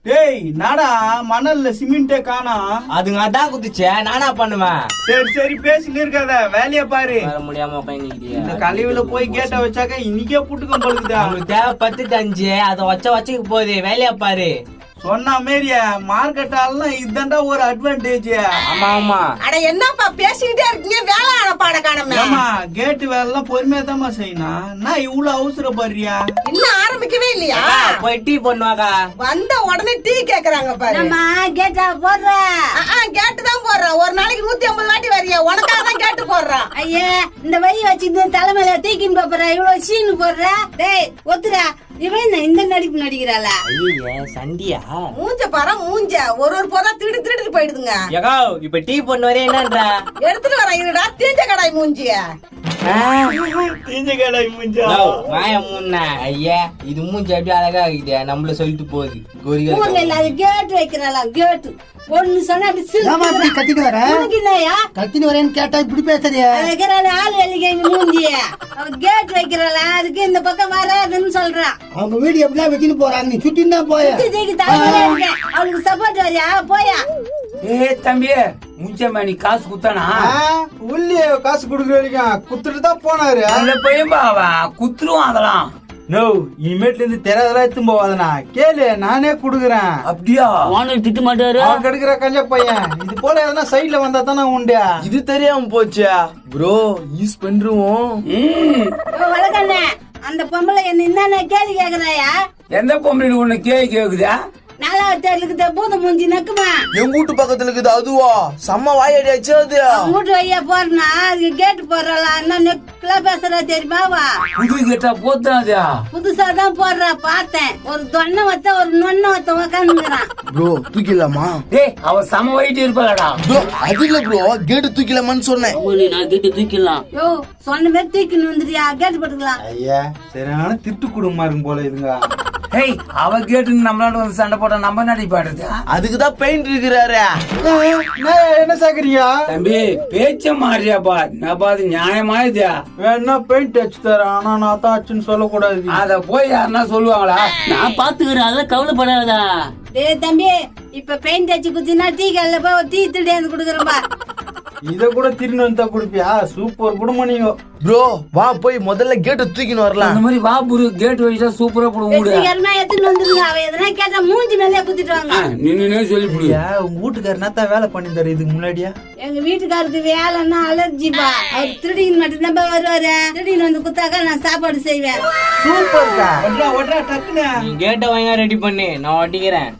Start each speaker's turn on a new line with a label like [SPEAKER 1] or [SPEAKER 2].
[SPEAKER 1] டேய் நாடா மணல்ல சிமெண்டே காணோம்.
[SPEAKER 2] அதுங்க அதான் குதிச்சே, நானா பண்ணுவேன்.
[SPEAKER 1] சரி சரி பேசிட்டு இருக்காத, வேலைய பாரு.
[SPEAKER 2] வர முடியாம
[SPEAKER 1] இந்த கழிவுல போய் கேட்ட வச்சாக்க இன்னைக்கே புட்டுக்கம் பழுக்குதா.
[SPEAKER 2] நம்மளுக்கு தேவை 10 அதை வச்சுக்கு போகுது, வேலையா பாரு.
[SPEAKER 1] சொன்ன மாரிய மார்க்கெட்டாலாம் இதுதான்டா ஒரு அட்வான்டேஜ்.
[SPEAKER 2] ஆமா ஆமா.
[SPEAKER 3] அட என்னப்பா பேசிக்கிட்டே இருக்கீங்க, வேலை ஆன பாட காணமே.
[SPEAKER 1] ஆமா கேட்டு வேலை எல்லாம் பொறுமையா தான்மா செய்யணும். நான் இவ்வளவு அவசரப்படுறியா?
[SPEAKER 3] இன்னும் ஆரம்பிக்கவே இல்லையா?
[SPEAKER 2] போய் டீ பண்ணுவாங்க.
[SPEAKER 3] வந்த உடனே டீ கேக்குறாங்க பாரு.
[SPEAKER 4] கேட்டா போடுற
[SPEAKER 3] கேட்டு தான் போடுறேன். ஒரு நாளைக்கு 150 வாட்டி வரியா, உனக்காக தான் கேட்டு போடுறான்.
[SPEAKER 4] ஐயா இந்த வழி வச்சுட்டு தலைமையில தூக்கின்னு போற இவ்வளவு சீனு போடுற. டேய் ஒத்துடா, இவன் இந்த நடிப்பு நடிக்கிறாளா?
[SPEAKER 2] ஐயே சண்டியா
[SPEAKER 3] மூஞ்ச பாரு மூஞ்ச, ஒரு போதா திருடி போயிடுதுங்க.
[SPEAKER 2] ஏகா இப்ப டீ பண்ண வரே என்னன்ற
[SPEAKER 3] எடுத்துட்டு வரேன் இருடா, தீஞ்ச கடாய் மூஞ்சிய.
[SPEAKER 1] தீஞ்ச கடாய் மூஞ்சா
[SPEAKER 2] மாய மூணா. ஐயா இது மூஞ்சி அப்படியே அழகா ஆகிட்டியா, நம்மள சொல்லிட்டு போகுது.
[SPEAKER 4] ஊர்ல இல்லாத கேட்டு வைக்கிறாளா? கேட்டு ஒண்ணு சொன்னா அப்படி
[SPEAKER 5] கத்திட்டு வர கத்தின்னு வரேன்னு கேட்டா இப்படி பேசுறியா?
[SPEAKER 4] ஆள் வேலைக்கு மூஞ்சிய கேட்டு வைக்கிறாளா? அதுக்கு இந்த பக்கம் வராதுன்னு சொல்றான்.
[SPEAKER 5] அவங்க வீடு எப்படிலாம் வச்சுன்னு போறாங்க, நீ சுத்தின்னு தான் போய.
[SPEAKER 4] அவளுக்கு சப்போர்ட் வரியா? போயா
[SPEAKER 6] தம்பி முச்சம்மா, நீ காசு குத்தானா?
[SPEAKER 1] உள்ளே காசு குடுக்குற வரைக்கும் குத்துட்டு தான் போனாரு.
[SPEAKER 6] அந்த பையன் பாவா குத்துருவான் அதெல்லாம்.
[SPEAKER 1] நோ இனிமேட்ல இருந்து தெரியாதெல்லாம் எடுத்து போவாதனா கேளு, நானே குடுக்குறேன்.
[SPEAKER 6] அப்படியா?
[SPEAKER 2] ஓனர் திட்ட மாட்டாரு.
[SPEAKER 1] அவன் கெடுக்கிற கஞ்ச பையன். இது போல எதனா சைட்ல வந்தா தானே உண்டு.
[SPEAKER 7] இது தெரியாம போச்சா ப்ரோ, யூஸ் பண்றோம்.
[SPEAKER 4] வளர்க்கண்ண அந்த பொம்பளை என்ன என்னென்ன கேள்வி கேக்குறாயா?
[SPEAKER 6] எந்த பொம்பளை உன்னை கேக்குதா?
[SPEAKER 4] நாலாவது தேர்தலுக்கு பூத மூஞ்சி நக்குமா?
[SPEAKER 7] எங்க வீட்டு பக்கத்துல இருக்குது அதுவா? செம்ம வாயடி ஆச்சு அது.
[SPEAKER 4] வீட்டு வையா போறனா அதுக்கு கேட்டு போடுறா. என்ன நெக்ல பேசுறா தெரியுமாவா?
[SPEAKER 6] புது கேட்டா போத்தாதா?
[SPEAKER 4] புதுசா தான் போடுறா. பார்த்தேன் ஒரு தொன்னை வத்த ஒரு நொன்ன வத்த உக்காந்துக்கிறான்.
[SPEAKER 7] ப்ரோ தூக்கிடலாமா?
[SPEAKER 6] டேய் அவ சம வயிட்டு இருப்பாளடா.
[SPEAKER 7] ப்ரோ அது இல்ல ப்ரோ, கேட்டு தூக்கிடலாமான்னு சொன்னேன்.
[SPEAKER 2] நான் கேட்டு தூக்கிடலாம்.
[SPEAKER 4] யோ சொன்ன மாதிரி தூக்கின்னு வந்துறியா? கேட்டு போட்டுக்கலாம்.
[SPEAKER 1] ஐயா சரியான திட்டு குடும்பமா இருக்கும் போல இதுங்க.
[SPEAKER 6] ஹேய் அவ கேட்டு நம்மளால வந்து சண்டை போட்டா நம்ம நடி பாடுது.
[SPEAKER 7] அதுக்குதான் பெயிண்ட் இருக்கிறாரு.
[SPEAKER 1] என்ன சாக்குறீங்க
[SPEAKER 6] தம்பி? பேச்ச மாறியாப்பா, நான் பாத்து நியாயமா இதா?
[SPEAKER 1] வேணா பெயிண்ட் அடிச்சு தரேன், ஆனா நான் தான் அச்சுன்னு சொல்லக்கூடாது.
[SPEAKER 6] அத போய் யாருன்னா சொல்லுவாங்களா?
[SPEAKER 2] நான் பாத்துக்கிறேன், அதெல்லாம் கவலைப்படாதா.
[SPEAKER 4] டேய் தம்பி, இப்ப பெயிண்ட் அடிச்சு குத்தினா டீ கல்ல போய் டீ திடீர்னு குடுக்குறப்பா.
[SPEAKER 1] இத கூட திரும்பி வந்தா குடுப்பியா? சூப்பர் குடும்பம் நீங்க.
[SPEAKER 7] ப்ரோ வா போய் முதல்ல கேட்டு தூக்கின்னு வரலாம்.
[SPEAKER 6] அந்த மாதிரி வா புரு, கேட் வச்சா சூப்பரா போடுவோம்.
[SPEAKER 4] வெற்றிகரமா எடுத்துட்டு வந்துருங்க. அவ எதனா கேட்டா மூஞ்சி மேலே குத்திட்டு வாங்க.
[SPEAKER 6] நின்னு சொல்லி புடு.
[SPEAKER 1] உங்க வீட்டுக்காரர் என்னத்தான் வேலை பண்ணி தர இதுக்கு முன்னாடியா?
[SPEAKER 4] எங்க வீட்டுக்காருக்கு வேலைன்னா அலர்ஜிப்பா. அவர் திருடின்னு மட்டும்தான் வருவாரு. திருடின்னு வந்து குத்தாக்கா நான் சாப்பாடு செய்வேன்.
[SPEAKER 1] சூப்பர்க்கா. ஒட்ரா ஒட்ரா டக்குனு.
[SPEAKER 2] நீ கேட்ட வாங்க ரெடி பண்ணி நான் ஒட்டிக்கிறேன்.